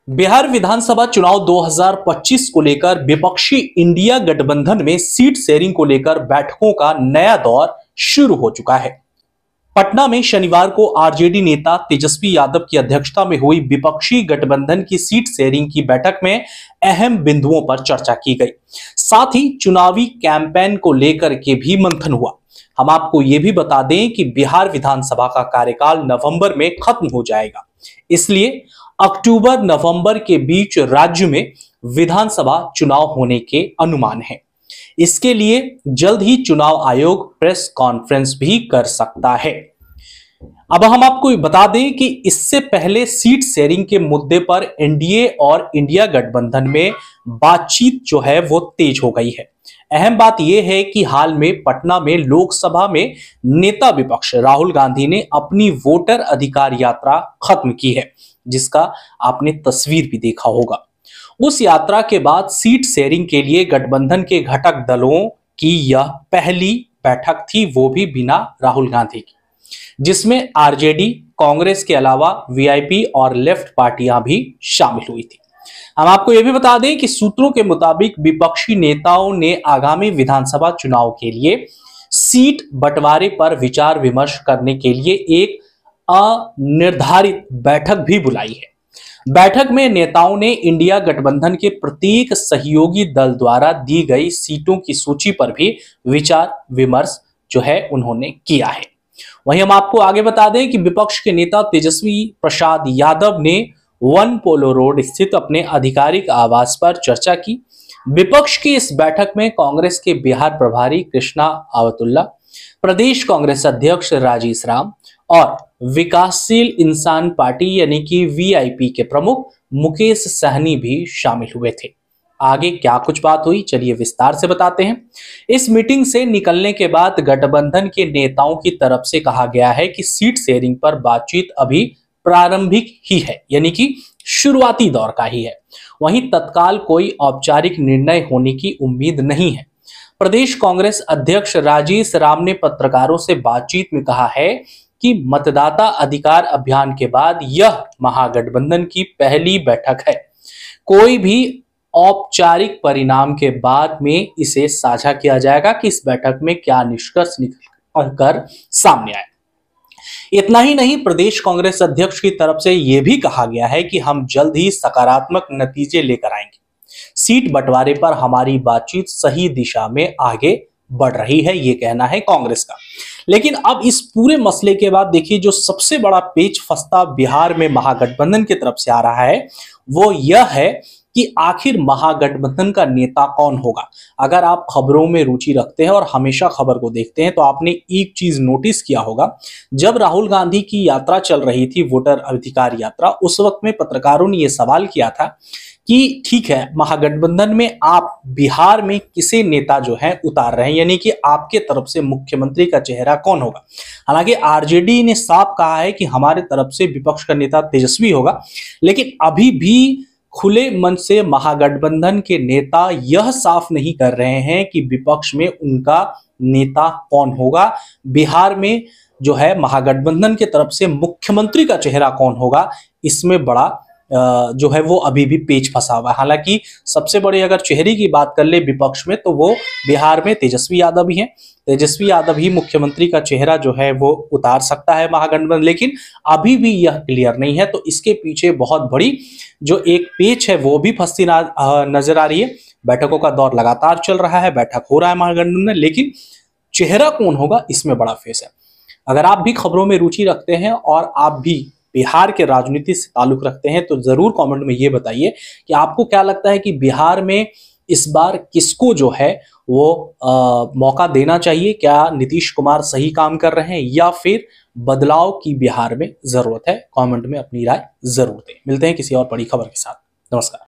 बिहार विधानसभा चुनाव 2025 को लेकर विपक्षी इंडिया गठबंधन में सीट शेयरिंग को लेकर बैठकों का नया दौर शुरू हो चुका है। पटना में शनिवार को आरजेडी नेता तेजस्वी यादव की अध्यक्षता में हुई विपक्षी गठबंधन की सीट शेयरिंग की बैठक में अहम बिंदुओं पर चर्चा की गई। साथ ही चुनावी कैंपेन को लेकर के भी मंथन हुआ। हम आपको ये भी बता दें कि बिहार विधानसभा का कार्यकाल नवंबर में खत्म हो जाएगा, इसलिए अक्टूबर नवंबर के बीच राज्य में विधानसभा चुनाव होने के अनुमान है। इसके लिए जल्द ही चुनाव आयोग प्रेस कॉन्फ्रेंस भी कर सकता है। अब हम आपको बता दें कि इससे पहले सीट शेयरिंग के मुद्दे पर एनडीए और इंडिया गठबंधन में बातचीत जो है वो तेज हो गई है। अहम बात यह है कि हाल में पटना में लोकसभा में नेता विपक्ष राहुल गांधी ने अपनी वोटर अधिकार यात्रा खत्म की है, जिसका आपने तस्वीर भी देखा होगा। उस यात्रा के बाद सीट शेयरिंग के लिए गठबंधन के घटक दलों की यह पहली बैठक थी, वो भी बिना राहुल गांधी की, जिसमें आरजेडी, कांग्रेस के अलावा वीआईपी और लेफ्ट पार्टियां भी शामिल हुई थी। हम आपको यह भी बता दें कि सूत्रों के मुताबिक विपक्षी नेताओं ने आगामी विधानसभा चुनाव के लिए सीट बंटवारे पर विचार विमर्श करने के लिए एक अनिर्धारित बैठक भी बुलाई है। बैठक में नेताओं ने इंडिया गठबंधन के प्रत्येक सहयोगी दल द्वारा दी गई सीटों की सूची पर भी विचार विमर्श जो है उन्होंने किया है। वहीं हम आपको आगे बता दें कि विपक्ष के नेता तेजस्वी प्रसाद यादव ने वन पोलो रोड स्थित अपने आधिकारिक आवास पर चर्चा की। विपक्ष की इस बैठक में कांग्रेस के बिहार प्रभारी कृष्णा आवतुल्ला, प्रदेश कांग्रेस अध्यक्ष राजेश राम और विकासशील इंसान पार्टी यानी कि वीआईपी के प्रमुख मुकेश सहनी भी शामिल हुए थे। आगे क्या कुछ बात हुई, चलिए विस्तार से बताते हैं। इस मीटिंग से निकलने के बाद गठबंधन के नेताओं की तरफ से कहा गया है कि सीट शेयरिंग पर बातचीत अभी प्रारंभिक ही है, यानी कि शुरुआती दौर का ही है। वहीं तत्काल कोई औपचारिक निर्णय होने की उम्मीद नहीं है। प्रदेश कांग्रेस अध्यक्ष राजेश राम ने पत्रकारों से बातचीत में कहा है कि मतदाता अधिकार अभियान के बाद यह महागठबंधन की पहली बैठक है। कोई भी औपचारिक परिणाम के बाद में इसे साझा किया जाएगा कि इस बैठक में क्या निष्कर्ष निकल कर सामने आए। इतना ही नहीं, प्रदेश कांग्रेस अध्यक्ष की तरफ से यह भी कहा गया है कि हम जल्द ही सकारात्मक नतीजे लेकर आएंगे। सीट बंटवारे पर हमारी बातचीत सही दिशा में आगे बढ़ रही है, ये कहना है कांग्रेस का। लेकिन अब इस पूरे मसले के बाद देखिए, जो सबसे बड़ा पेच फंसता बिहार में महागठबंधन की तरफ से आ रहा है वो यह है कि आखिर महागठबंधन का नेता कौन होगा। अगर आप खबरों में रुचि रखते हैं और हमेशा खबर को देखते हैं तो आपने एक चीज नोटिस किया होगा, जब राहुल गांधी की यात्रा चल रही थी, वोटर अधिकार यात्रा, उस वक्त में पत्रकारों ने यह सवाल किया था कि ठीक है, महागठबंधन में आप बिहार में किसे नेता जो है उतार रहे हैं, यानी कि आपके तरफ से मुख्यमंत्री का चेहरा कौन होगा। हालांकि आरजेडी ने साफ कहा है कि हमारे तरफ से विपक्ष का नेता तेजस्वी होगा, लेकिन अभी भी खुले मन से महागठबंधन के नेता यह साफ नहीं कर रहे हैं कि विपक्ष में उनका नेता कौन होगा। बिहार में जो है महागठबंधन के तरफ से मुख्यमंत्री का चेहरा कौन होगा, इसमें बड़ा जो है वो अभी भी पेच फंसा हुआ है। हालांकि सबसे बड़े अगर चेहरे की बात कर ले विपक्ष में, तो वो बिहार में तेजस्वी यादव ही हैं। तेजस्वी यादव ही मुख्यमंत्री का चेहरा जो है वो उतार सकता है महागठबंधन, लेकिन अभी भी यह क्लियर नहीं है। तो इसके पीछे बहुत बड़ी जो एक पेच है वो भी फंसती नजर आ रही है। बैठकों का दौर लगातार चल रहा है, बैठक हो रहा है महागठबंधन में, लेकिन चेहरा कौन होगा इसमें बड़ा फेस है। अगर आप भी खबरों में रुचि रखते हैं और आप भी बिहार के राजनीति से ताल्लुक रखते हैं तो जरूर कमेंट में ये बताइए कि आपको क्या लगता है कि बिहार में इस बार किसको जो है वो मौका देना चाहिए। क्या नीतीश कुमार सही काम कर रहे हैं या फिर बदलाव की बिहार में जरूरत है। कमेंट में अपनी राय जरूर दें। मिलते हैं किसी और बड़ी खबर के साथ। नमस्कार।